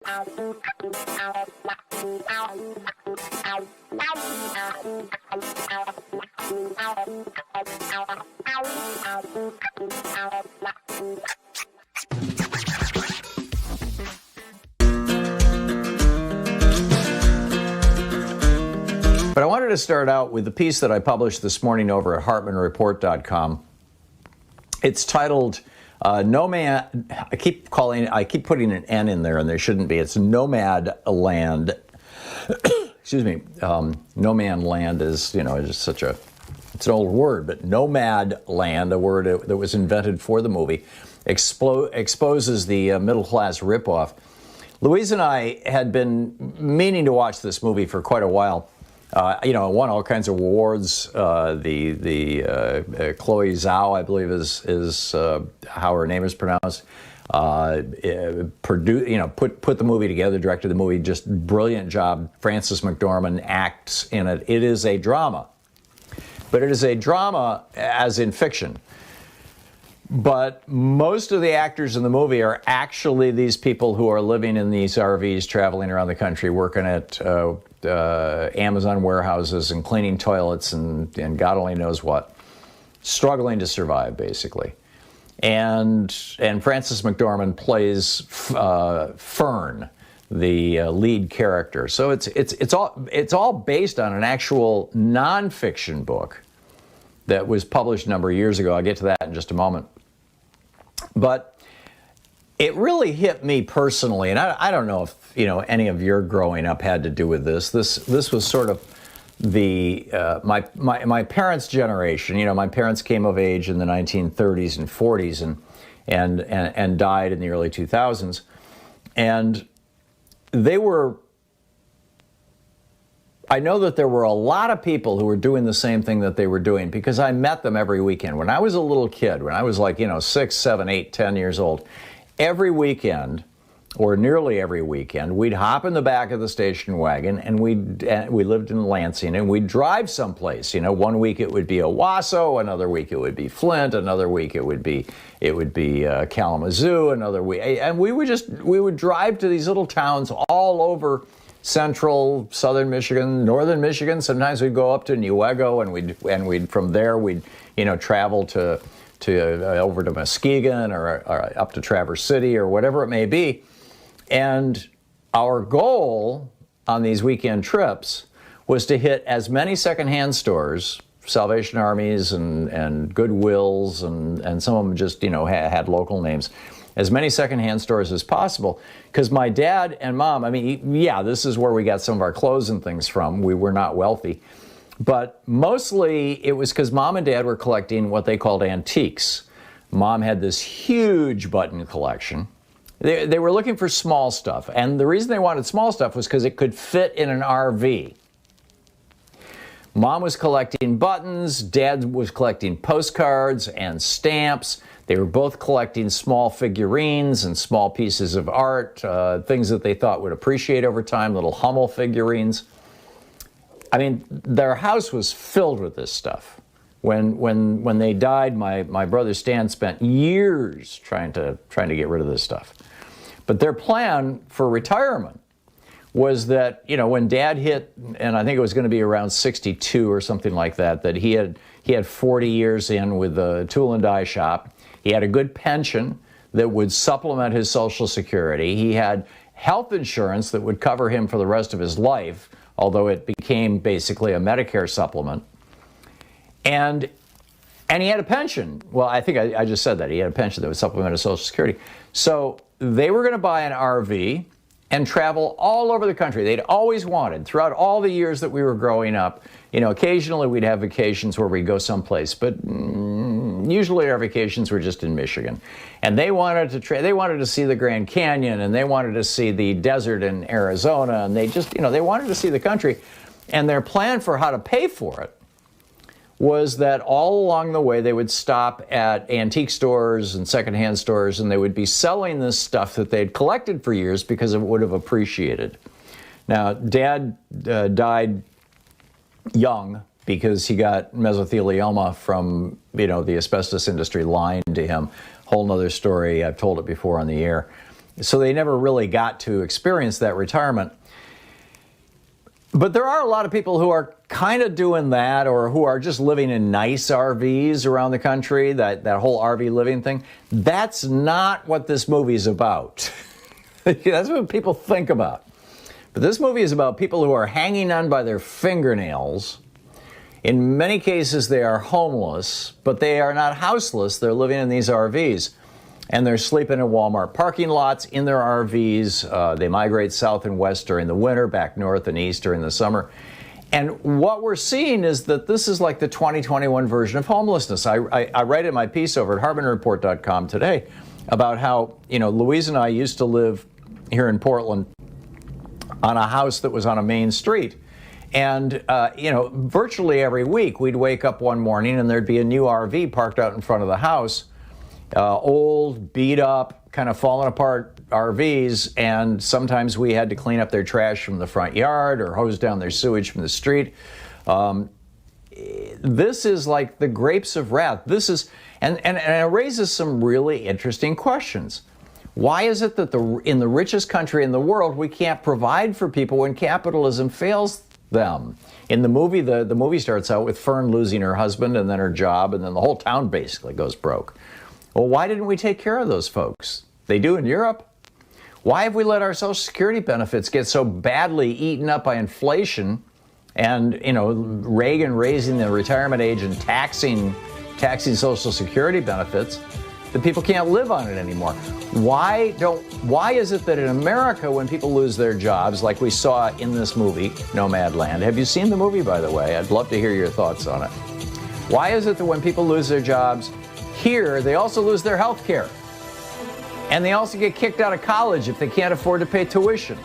But I wanted to start out with the piece that I published this morning over at HartmannReport.com. It's titled "No Man." I keep putting an N in there, and there shouldn't be. It's Nomad Land. Excuse me. No Man Land is, just such a. It's an old word, but Nomad Land, a word that was invented for the movie, exposes the middle class ripoff. Louise and I had been meaning to watch this movie for quite a while. It won all kinds of awards. The Chloe Zhao, I believe, is how her name is pronounced. Put the movie together, directed the movie, just brilliant job. Frances McDormand acts in it. It is a drama, but it is a drama as in fiction. But most of the actors in the movie are actually these people who are living in these RVs, traveling around the country, working at Amazon warehouses and cleaning toilets and God only knows what, struggling to survive, basically. And Frances McDormand plays Fern, the lead character. So it's all based on an actual nonfiction book that was published a number of years ago. I'll get to that in just a moment. But it really hit me personally, and I don't know if any of your growing up had to do with this. This was sort of the my parents' generation. My parents came of age in the 1930s and 40s, and died in the early 2000s, and they were. I know that there were a lot of people who were doing the same thing that they were doing because I met them every weekend. When I was a little kid, when I was 6, 7, 8, 10 years old, every weekend, or nearly every weekend, we'd hop in the back of the station wagon and we lived in Lansing and we'd drive someplace. 1 week it would be Owasso, another week it would be Flint, another week it would be Kalamazoo, another week, and we would drive to these little towns all over central, southern Michigan, northern Michigan. Sometimes we'd go up to Newego, and we'd from there we'd travel to over to Muskegon or up to Traverse City or whatever it may be. And our goal on these weekend trips was to hit as many secondhand stores, Salvation Armies and Goodwills, and some of them just had local names, as many secondhand stores as possible, because my dad and mom, this is where we got some of our clothes and things from. We were not wealthy, but mostly it was because mom and dad were collecting what they called antiques. Mom had this huge button collection. They were looking for small stuff, and the reason they wanted small stuff was because it could fit in an RV. Mom was collecting buttons, Dad was collecting postcards and stamps. They were both collecting small figurines and small pieces of art, things that they thought would appreciate over time, little Hummel figurines. Their house was filled with this stuff. When they died, my brother Stan spent years trying to get rid of this stuff. But their plan for retirement was that, when Dad hit, and I think it was going to be around 62 or something like that, that he had 40 years in with the tool and die shop. He had a good pension that would supplement his Social Security. He had health insurance that would cover him for the rest of his life, although it became basically a Medicare supplement. And he had a pension. Well, I think I just said that. He had a pension that would supplement his Social Security. So they were going to buy an RV and travel all over the country. They'd always wanted, throughout all the years that we were growing up, occasionally we'd have vacations where we'd go someplace, but usually our vacations were just in Michigan. And they wanted to see the Grand Canyon, and they wanted to see the desert in Arizona, and they just, they wanted to see the country. And their plan for how to pay for it was that all along the way they would stop at antique stores and secondhand stores, and they would be selling this stuff that they'd collected for years because it would have appreciated. Now, Dad died young because he got mesothelioma from, the asbestos industry lying to him. Whole nother story. I've told it before on the air. So they never really got to experience that retirement. But there are a lot of people who are kind of doing that, or who are just living in nice RVs around the country, that whole RV living thing. That's not what this movie is about. That's what people think about. But this movie is about people who are hanging on by their fingernails. In many cases, they are homeless, but they are not houseless. They're living in these RVs. And they're sleeping in Walmart parking lots in their RVs. They migrate south and west during the winter, back north and east during the summer. And what we're seeing is that this is like the 2021 version of homelessness. I write in my piece over at HartmannReport.com today about how, Louise and I used to live here in Portland on a house that was on a main street. And, virtually every week we'd wake up one morning and there'd be a new RV parked out in front of the house. Old, beat up, kind of fallen apart RVs, and sometimes we had to clean up their trash from the front yard or hose down their sewage from the street. This is like the grapes of wrath. This is, and it raises some really interesting questions. Why is it that in the richest country in the world we can't provide for people when capitalism fails them? In the movie, the movie starts out with Fern losing her husband and then her job, and then the whole town basically goes broke. Well, why didn't we take care of those folks? They do in Europe. Why have we let our Social Security benefits get so badly eaten up by inflation and, Reagan raising the retirement age and taxing Social Security benefits that people can't live on it anymore? Why is it that in America, when people lose their jobs, like we saw in this movie, Nomadland — have you seen the movie, by the way? I'd love to hear your thoughts on it. Why is it that when people lose their jobs here, they also lose their health care? And they also get kicked out of college if they can't afford to pay tuition.